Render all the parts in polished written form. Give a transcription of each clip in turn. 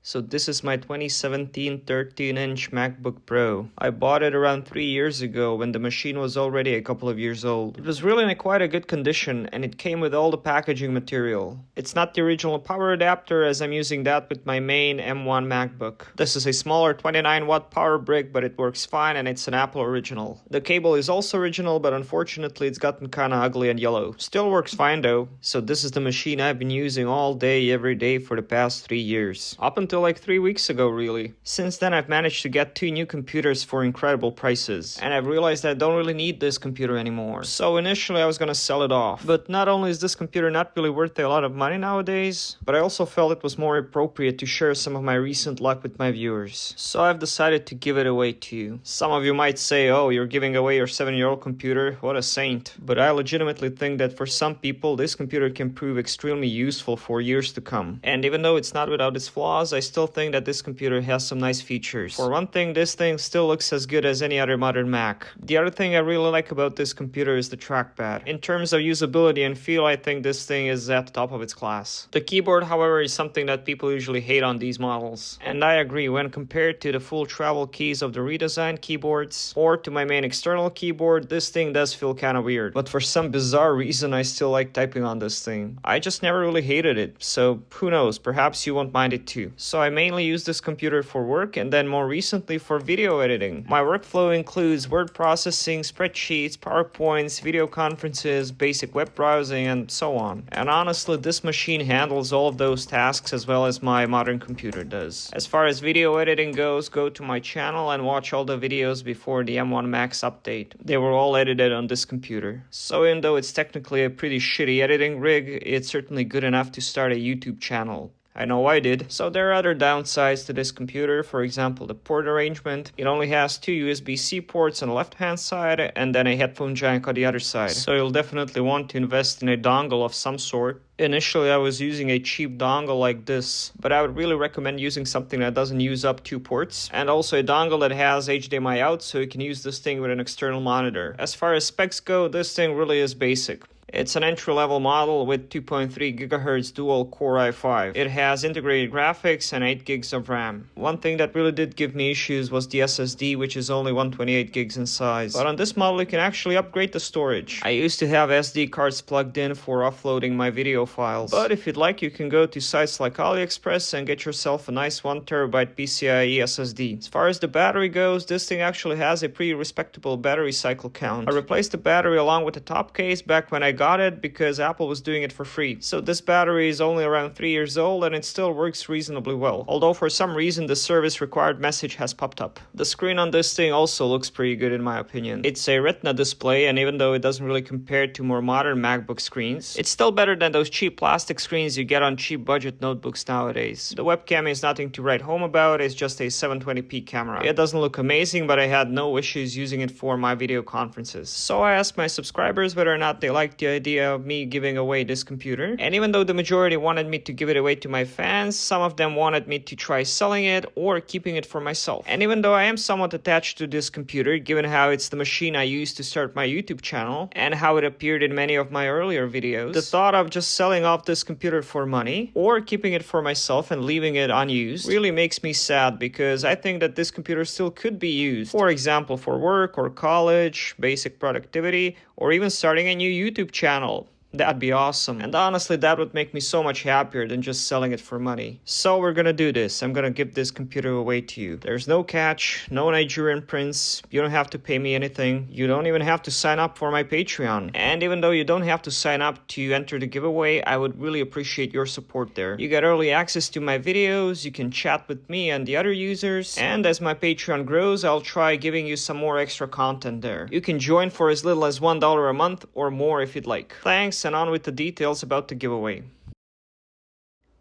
So this is my 2017 13-inch MacBook Pro. I bought it around 3 years ago when the machine was already a couple of years old. It was really in quite a good condition and it came with all the packaging material. It's not the original power adapter as I'm using that with my main M1 MacBook. This is a smaller 29-watt power brick, but it works fine and it's an Apple original. The cable is also original, but unfortunately it's gotten kinda ugly and yellow. Still works fine though. So this is the machine I've been using all day every day for the past 3 years. Up until like 3 weeks ago really. Since then I've managed to get 2 new computers for incredible prices, and I've realized I don't really need this computer anymore. So initially I was gonna sell it off, but not only is this computer not really worth a lot of money nowadays, but I also felt it was more appropriate to share some of my recent luck with my viewers. So I've decided to give it away to you. Some of you might say, oh, you're giving away your 7-year-old computer, what a saint. But I legitimately think that for some people this computer can prove extremely useful for years to come. And even though it's not without its flaws, I still think that this computer has some nice features. For one thing, this thing still looks as good as any other modern Mac. The other thing I really like about this computer is the trackpad. In terms of usability and feel, I think this thing is at the top of its class. The keyboard, however, is something that people usually hate on these models. And I agree, when compared to the full travel keys of the redesigned keyboards or to my main external keyboard, this thing does feel kind of weird. But for some bizarre reason, I still like typing on this thing. I just never really hated it, so who knows, perhaps you won't mind it too. So I mainly use this computer for work and then more recently for video editing. My workflow includes word processing, spreadsheets, PowerPoints, video conferences, basic web browsing, and so on. And honestly, this machine handles all of those tasks as well as my modern computer does. As far as video editing goes, go to my channel and watch all the videos before the M1 Max update. They were all edited on this computer. So even though it's technically a pretty shitty editing rig, it's certainly good enough to start a YouTube channel. I know I did. So there are other downsides to this computer, for example the port arrangement. It only has 2 USB-C ports on the left hand side and then a headphone jack on the other side. So you'll definitely want to invest in a dongle of some sort. Initially I was using a cheap dongle like this, but I would really recommend using something that doesn't use up 2 ports, and also a dongle that has HDMI out so you can use this thing with an external monitor. As far as specs go, this thing really is basic. It's an entry-level model with 2.3 GHz dual-core i5. It has integrated graphics and 8 gigs of RAM. One thing that really did give me issues was the SSD, which is only 128 gigs in size. But on this model you can actually upgrade the storage. I used to have SD cards plugged in for offloading my video files. But if you'd like, you can go to sites like AliExpress and get yourself a nice 1TB PCIe SSD. As far as the battery goes, this thing actually has a pretty respectable battery cycle count. I replaced the battery along with the top case back when I got it because Apple was doing it for free. So this battery is only around 3 years old and it still works reasonably well. Although for some reason the service required message has popped up. The screen on this thing also looks pretty good in my opinion. It's a Retina display, and even though it doesn't really compare to more modern MacBook screens, it's still better than those cheap plastic screens you get on cheap budget notebooks nowadays. The webcam is nothing to write home about, it's just a 720p camera. It doesn't look amazing, but I had no issues using it for my video conferences. So I asked my subscribers whether or not they liked the idea of me giving away this computer, and even though the majority wanted me to give it away to my fans, some of them wanted me to try selling it or keeping it for myself. And even though I am somewhat attached to this computer, given how it's the machine I used to start my YouTube channel and how it appeared in many of my earlier videos, the thought of just selling off this computer for money or keeping it for myself and leaving it unused really makes me sad, because I think that this computer still could be used, for example for work or college, basic productivity, or even starting a new YouTube channel. That'd be awesome. And honestly, that would make me so much happier than just selling it for money. So we're gonna do this. I'm gonna give this computer away to you. There's no catch, no Nigerian prince. You don't have to pay me anything. You don't even have to sign up for my Patreon. And even though you don't have to sign up to enter the giveaway, I would really appreciate your support there. You get early access to my videos, you can chat with me and the other users, and as my Patreon grows, I'll try giving you some more extra content there. You can join for as little as $1 a month or more if you'd like. Thanks, and on with the details about the giveaway.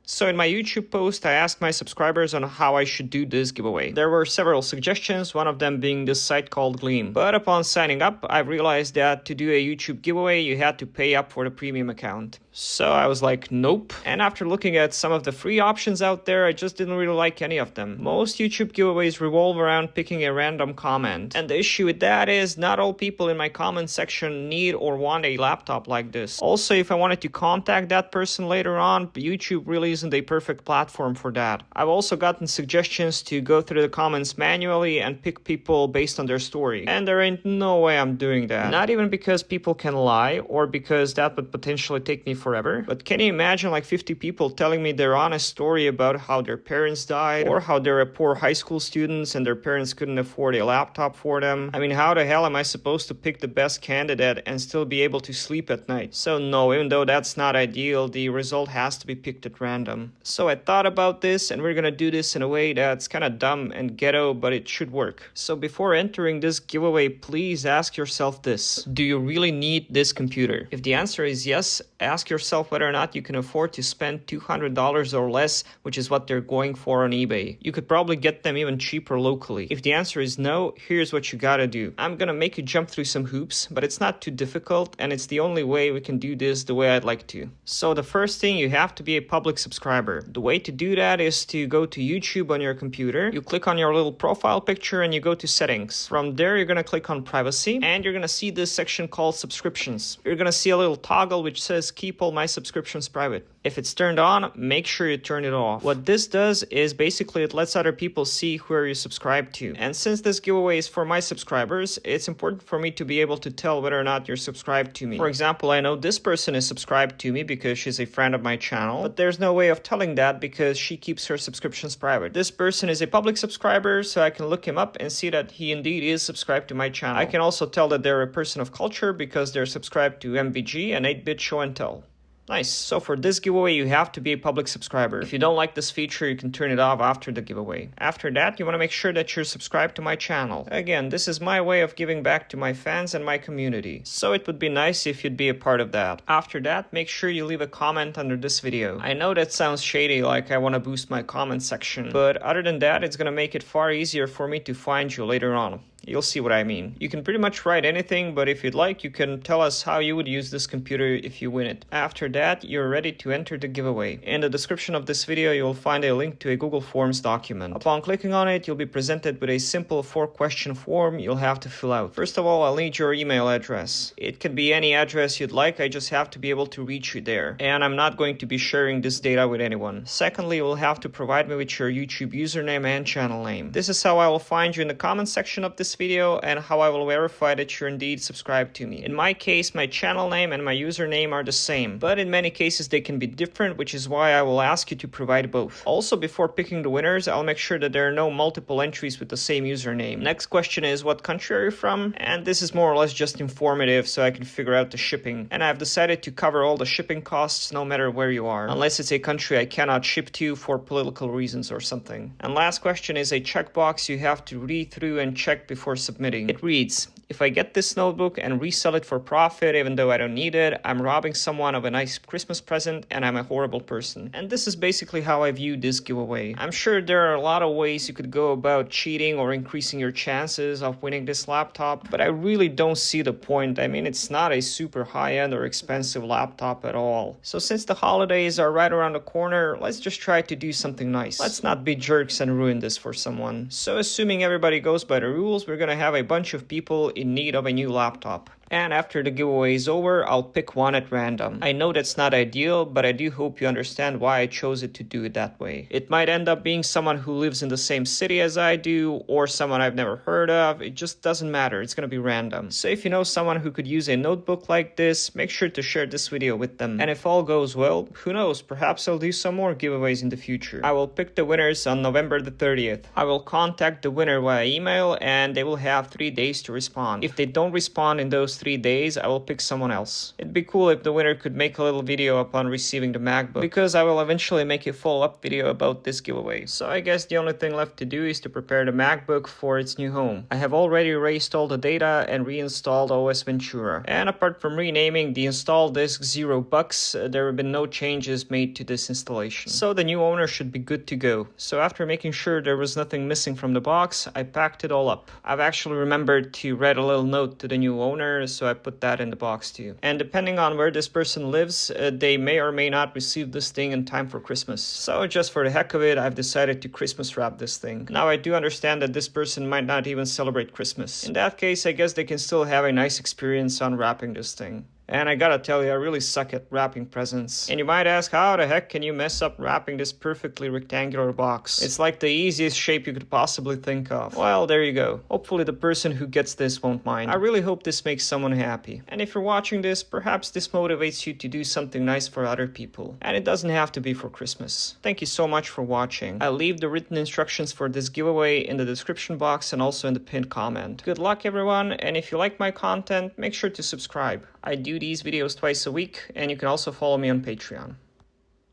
So in my YouTube post, I asked my subscribers on how I should do this giveaway. There were several suggestions, one of them being this site called Gleam. But upon signing up, I realized that to do a YouTube giveaway, you had to pay up for the premium account. So I was like, nope. And after looking at some of the free options out there, I just didn't really like any of them. Most YouTube giveaways revolve around picking a random comment. And the issue with that is not all people in my comment section need or want a laptop like this. Also, if I wanted to contact that person later on, YouTube really isn't a perfect platform for that. I've also gotten suggestions to go through the comments manually and pick people based on their story. And there ain't no way I'm doing that. Not even because people can lie or because that would potentially take me forever. But can you imagine like 50 people telling me their honest story about how their parents died or how they're a poor high school students and their parents couldn't afford a laptop for them? I mean, how the hell am I supposed to pick the best candidate and still be able to sleep at night? So no, even though that's not ideal, the result has to be picked at random. So I thought about this, and we're gonna do this in a way that's kind of dumb and ghetto, but it should work. So before entering this giveaway, please ask yourself this: do you really need this computer? If the answer is yes, ask yourself whether or not you can afford to spend $200 or less, which is what they're going for on eBay. You could probably get them even cheaper locally. If the answer is no, here's what you gotta do. I'm gonna make you jump through some hoops, but it's not too difficult, and it's the only way we can do this the way I'd like to. So the first thing, you have to be a public subscriber. The way to do that is to go to YouTube on your computer. You click on your little profile picture and you go to settings. From there, you're gonna click on privacy, and you're gonna see this section called subscriptions. You're gonna see a little toggle which says keep all my subscriptions private. If it's turned on, make sure you turn it off. What this does is basically it lets other people see who are you subscribed to. And since this giveaway is for my subscribers, it's important for me to be able to tell whether or not you're subscribed to me. For example, I know this person is subscribed to me because she's a friend of my channel, but there's no way of telling that because she keeps her subscriptions private. This person is a public subscriber, so I can look him up and see that he indeed is subscribed to my channel. I can also tell that they're a person of culture because they're subscribed to MVG and 8-bit show and tell. Nice. So for this giveaway, you have to be a public subscriber. If you don't like this feature, you can turn it off after the giveaway. After that, you want to make sure that you're subscribed to my channel. Again, this is my way of giving back to my fans and my community. So it would be nice if you'd be a part of that. After that, make sure you leave a comment under this video. I know that sounds shady, like I want to boost my comment section, but other than that, it's going to make it far easier for me to find you later on. You'll see what I mean. You can pretty much write anything, but if you'd like, you can tell us how you would use this computer if you win it. After that, you're ready to enter the giveaway. In the description of this video, you'll find a link to a Google Forms document. Upon clicking on it, you'll be presented with a simple 4-question form you'll have to fill out. First of all, I'll need your email address. It can be any address you'd like, I just have to be able to reach you there. And I'm not going to be sharing this data with anyone. Secondly, you'll have to provide me with your YouTube username and channel name. This is how I will find you in the comment section of this video and how I will verify that you're indeed subscribed to me. In my case, my channel name and my username are the same, but in many cases they can be different, which is why I will ask you to provide both. Also, before picking the winners, I'll make sure that there are no multiple entries with the same username. Next question is, what country are you from? And this is more or less just informative so I can figure out the shipping. And I've decided to cover all the shipping costs no matter where you are, unless it's a country I cannot ship to for political reasons or something. And last question is a checkbox you have to read through and check before submitting. It reads, if I get this notebook and resell it for profit even though I don't need it, I'm robbing someone of a nice Christmas present and I'm a horrible person. And this is basically how I view this giveaway. I'm sure there are a lot of ways you could go about cheating or increasing your chances of winning this laptop, but I really don't see the point. I mean, it's not a super high-end or expensive laptop at all. So since the holidays are right around the corner, let's just try to do something nice. Let's not be jerks and ruin this for someone. So assuming everybody goes by the rules, we're gonna have a bunch of people in need of a new laptop. And after the giveaway is over, I'll pick one at random. I know that's not ideal, but I do hope you understand why I chose it to do it that way. It might end up being someone who lives in the same city as I do, or someone I've never heard of. It just doesn't matter. It's gonna be random. So if you know someone who could use a notebook like this, make sure to share this video with them. And if all goes well, who knows, perhaps I'll do some more giveaways in the future. I will pick the winners on November the 30th. I will contact the winner via email, and they will have 3 days to respond. If they don't respond in those 3 days, I will pick someone else. It'd be cool if the winner could make a little video upon receiving the MacBook, because I will eventually make a follow-up video about this giveaway. So I guess the only thing left to do is to prepare the MacBook for its new home. I have already erased all the data and reinstalled OS Ventura. And apart from renaming the install disk $0, there have been no changes made to this installation. So the new owner should be good to go. So after making sure there was nothing missing from the box, I packed it all up. I've actually remembered to write a little note to the new owner Christmas, so I put that in the box too. And depending on where this person lives, they may or may not receive this thing in time for Christmas. So just for the heck of it, I've decided to Christmas wrap this thing. Now I do understand that this person might not even celebrate Christmas. In that case, I guess they can still have a nice experience on wrapping this thing. And I gotta tell you, I really suck at wrapping presents. And you might ask, how the heck can you mess up wrapping this perfectly rectangular box? It's like the easiest shape you could possibly think of. Well, there you go. Hopefully the person who gets this won't mind. I really hope this makes someone happy. And if you're watching this, perhaps this motivates you to do something nice for other people. And it doesn't have to be for Christmas. Thank you so much for watching. I'll leave the written instructions for this giveaway in the description box and also in the pinned comment. Good luck everyone, and if you like my content, make sure to subscribe. I do these videos twice a week, and you can also follow me on Patreon.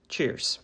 Cheers.